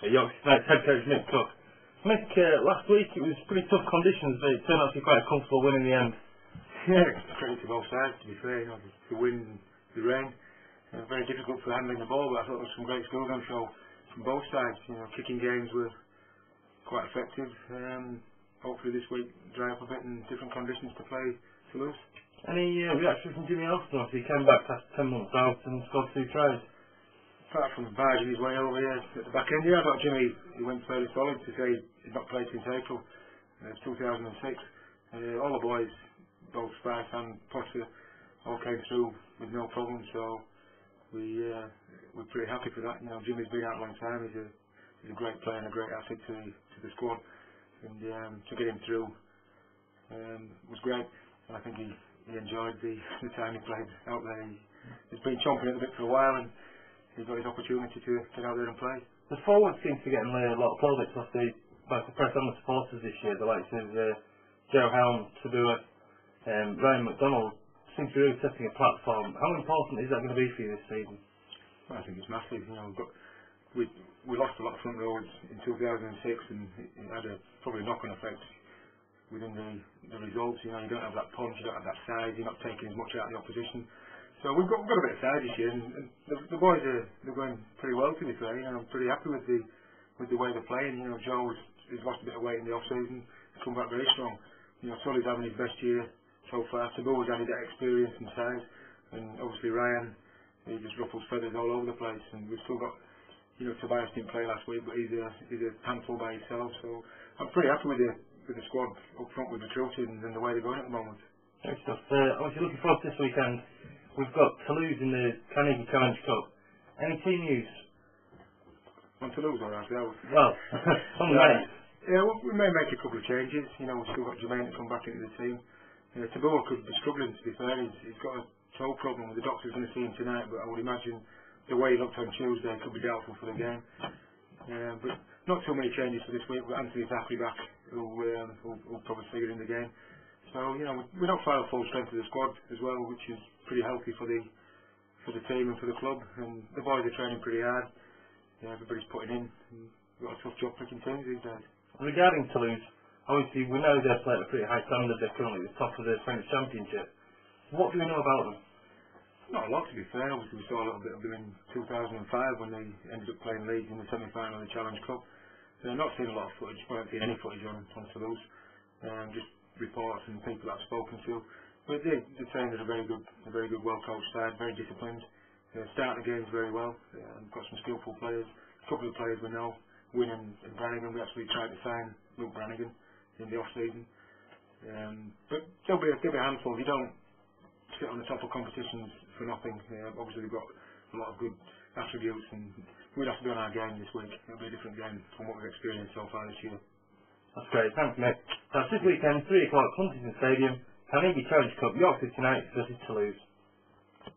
Yorkshire Tonight's head coach Mick. Mick, last week it was pretty tough conditions, but it turned out to be quite a comfortable win in the end. Yeah, it's credit to both sides, to be fair. The wind, the rain, very difficult for handling the ball, but I thought there was some great skills on show from both sides. Kicking games were quite effective. Hopefully this week dry up a bit and different conditions to play Toulouse. Any reaction from Jimmy Alston? He came back after 10 months out and scored 2 tries. Apart from barging his way over here at the back end, I thought Jimmy he went fairly solid to say he'd not played since April 2006. All the boys, both Spice and Potter, all came through with no problem, so we're pretty happy for that. Jimmy's been out a long time. He's a great player and a great asset to the squad, and to get him through was great. And I think he enjoyed the time he played out there. He's been chomping at the bit for a while, and he's got his opportunity to get out there and play. The forwards seem to be getting a lot of plaudits off the press on the supporters this year. The likes of Joe Helm, Tabua, Ryan McDonald seem to be really setting a platform. How important is that going to be for you this season? Well, I think it's massive. We lost a lot of front rows in 2006, and it had probably a knock-on effect within the results. You don't have that punch, you don't have that size, you're not taking as much out of the opposition. So we've got a bit of size this year, and the boys they're going pretty well, to be fair. I'm pretty happy with the way they're playing. Joe's lost a bit of weight in the off season, he's come back very strong. Sully's having his best year so far. Tabua's added that experience and size, and obviously Ryan, he just ruffles feathers all over the place. And we've still got, Tobias didn't play last week, but he's a handful by himself. So I'm pretty happy with the squad up front with recruiting and the way they're going at the moment. Great stuff. Obviously looking forward to this weekend. We've got Toulouse in the Carnegie Challenge Cup. Any team news? On Toulouse, all right. Well, on the night. Yeah, we may make a couple of changes. We've still got Jermaine to come back into the team. Tabua could be struggling, to be fair. He's got a toe problem. The doctor's going to see him tonight, but I would imagine the way he looked on Tuesday could be doubtful for the game. But not too many changes for this week. We've got Anthony Zachary back, who'll probably figure in the game. So, we don't fire full strength of the squad as well, which is pretty healthy for the team and for the club. And the boys are training pretty hard. Everybody's putting in. And we've got a tough job picking teams these days. Regarding Toulouse, obviously we know they're playing at a pretty high standard. They're currently at the top of the French Championship. What do we know about them? Not a lot, to be fair. Obviously we saw a little bit of them in 2005 when they ended up playing Leeds in the semi-final of the Challenge Cup. Not seen a lot of footage. We haven't seen any footage on Toulouse. Just reports and people that I've spoken to, but they're saying they're a very good, well-coached side, very disciplined. Starting the games very well. Got some skillful players. A couple of players we know, Wynne and Brannigan. We actually tried to sign Luke Brannigan in the off-season, but they'll be a handful. You don't sit on the top of competitions for nothing. Obviously they've got a lot of good attributes, and we'd have to be on our game this week. It'll be a different game from what we've experienced so far this year. That's great, thanks Mick. That's this weekend, 3 o'clock, Huntington Stadium, Carnegie Challenge Cup, Yorkshire Tonight's versus Toulouse.